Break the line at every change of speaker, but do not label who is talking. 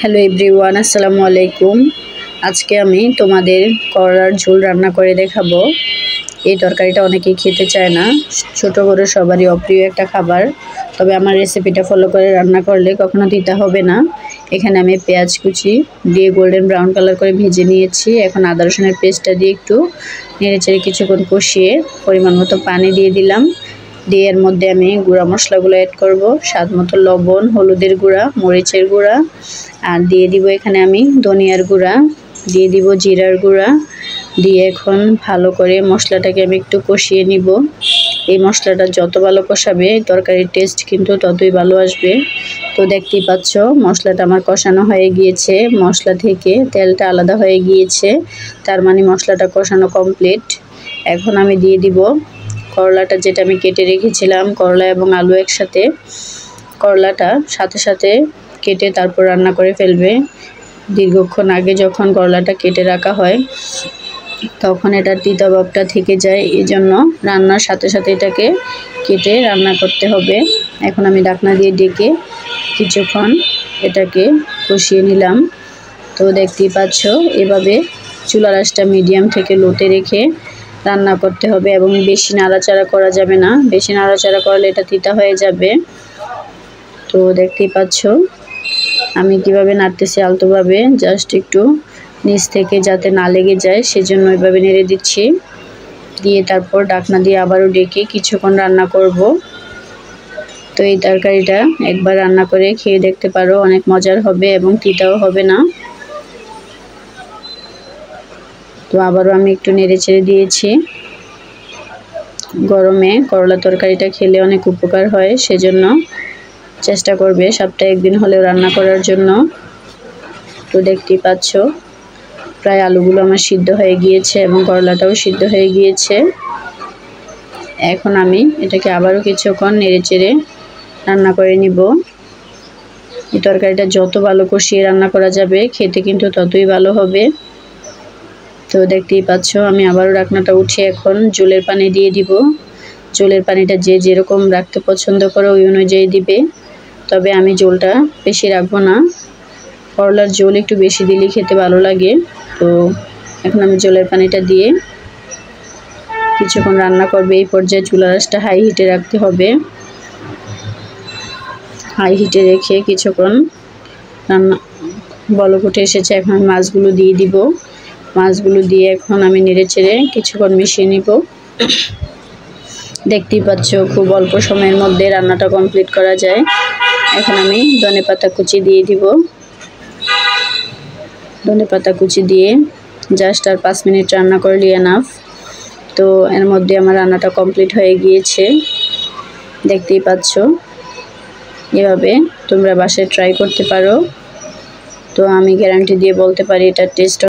Hello everyone, আসসালামু আলাইকুম। আজকে আমি তোমাদের করলার ঝোল রান্না করে দেখাবো। এই তরকারিটা অনেকেই খেতে চায় না, ছোট বড় সবারই অপ্রিয় একটা খাবার। তবে আমার রেসিপিটা ফলো করে রান্না করলে কখনো দিতে হবে না। এখানে আমি পেঁয়াজ কুচি দিয়ে গোল্ডেন ব্রাউন কালার করে ভেজে নিয়েছি। এখন আদা রসুনের পেস্টটা দিয়ে একটু নেড়েচেড়ে কিছুক্ষণ কষিয়ে পরিমাণ মতো পানি দিয়ে দিলাম। দিয়ে এর মধ্যে আমি গুঁড়া মশলাগুলো অ্যাড করব, স্বাদ মতো লবণ, হলুদের গুঁড়া, মরিচের গুঁড়া, আর দিয়ে দিব এখানে আমি ধনিয়ার গুঁড়া, দিয়ে দিব জিরার গুঁড়া। দিয়ে এখন ভালো করে মশলাটাকে আমি একটু কষিয়ে নিব। এই মশলাটা যত ভালো কষাবে তরকারির টেস্ট কিন্তু ততই ভালো আসবে। তো দেখতেই পাচ্ছ মশলাটা আমার কষানো হয়ে গিয়েছে, মশলা থেকে তেলটা আলাদা হয়ে গিয়েছে, তার মানে মশলাটা কষানো কমপ্লিট। এখন আমি দিয়ে দিব করলাটা, যেটা আমি কেটে রেখেছিলাম, করলা এবং আলু একসাথে। করলাটা সাথে সাথে কেটে তারপর রান্না করে ফেলবে। দীর্ঘক্ষণ আগে যখন করলাটা কেটে রাখা হয় তখন এটার তিতা ভাবটা থেকে যায়, এই জন্য রান্নার সাথে সাথে এটাকে কেটে রান্না করতে হবে। এখন আমি ঢাকনা দিয়ে ডেকে কিছুক্ষণ এটাকে কষিয়ে নিলাম। তো দেখতেই পাচ্ছ এভাবে চুলার আঁচটা মিডিয়াম থেকে লোতে রেখে রান্না করতে হবে এবং বেশি নাড়াচাড়া করা যাবে না, বেশি নাড়াচাড়া করলে এটা তিতা হয়ে যাবে। তো দেখতেই পাচ্ছ আমি কিভাবে নাড়তেছি আলতোভাবে, জাস্ট একটু নিচ থেকে যাতে না লেগে যায় সেজন্য এভাবে নেড়ে দিচ্ছি। দিয়ে তারপর ঢাকনা দিয়ে আবারও ডেকে কিছুক্ষণ রান্না করব। তো এই তরকারিটা একবার রান্না করে খেয়ে দেখতে পারো, অনেক মজার হবে এবং তিতাও হবে না। তো আবারও আমি একটু নেড়ে ছেড়ে দিয়েছি। গরমে করলা তরকারিটা খেলে অনেক উপকার হয়, সেজন্য চেষ্টা করবে সপ্তাহে একদিন হলেও রান্না করার জন্য। তো দেখতেই পাচ্ছ প্রায় আলুগুলো আমার সিদ্ধ হয়ে গিয়েছে এবং করলাটাও সিদ্ধ হয়ে গিয়েছে। এখন আমি এটাকে আবারও কিছুক্ষণ নেড়েচেড়ে রান্না করে নিব। এই তরকারিটা যত ভালো কষিয়ে রান্না করা যাবে খেতে কিন্তু ততই ভালো হবে। তো দেখতেই পাচ্ছ আমি আবারও ঢাকনাটা উঠিয়ে এখন ঝোলের পানি দিয়ে দিব। ঝোলের পানিটা যে যেরকম রাখতে পছন্দ করো ওই অনুযায়ী দিবে, তবে আমি ঝোলটা বেশি রাখবো না। করলার ঝোল একটু বেশি দিলে খেতে ভালো লাগে। তো এখন আমি ঝোলের পানিটা দিয়ে কিছুক্ষণ রান্না করবে। এই পর্যায়ে চুলার আঁচটা হাই হিটে রাখতে হবে। হাই হিটে রেখে কিছুক্ষণ রান্না বলক উঠে এসেছে, এখন মাছগুলো দিয়ে দিব। মাছগুলো দিয়ে এখন আমি নেড়েচেড়ে কিছুক্ষণ মিশিয়ে নিব। দেখতেই পাচ্ছ খুব অল্প সময়ের মধ্যে রান্নাটা কমপ্লিট করা যায়। এখন আমি ধনেপাতা কুচি দিয়ে দিব। ধনেপাতা কুচি দিয়ে জাস্ট আর 5 মিনিট রান্না করলে এনাফ। তো এর মধ্যে আমার রান্নাটা কমপ্লিট হয়ে গিয়েছে, দেখতেই পাচ্ছ। এভাবে তোমরা বাসায় ট্রাই করতে পারো। তো আমি গ্যারান্টি দিয়ে বলতে পারি এটার টেস্ট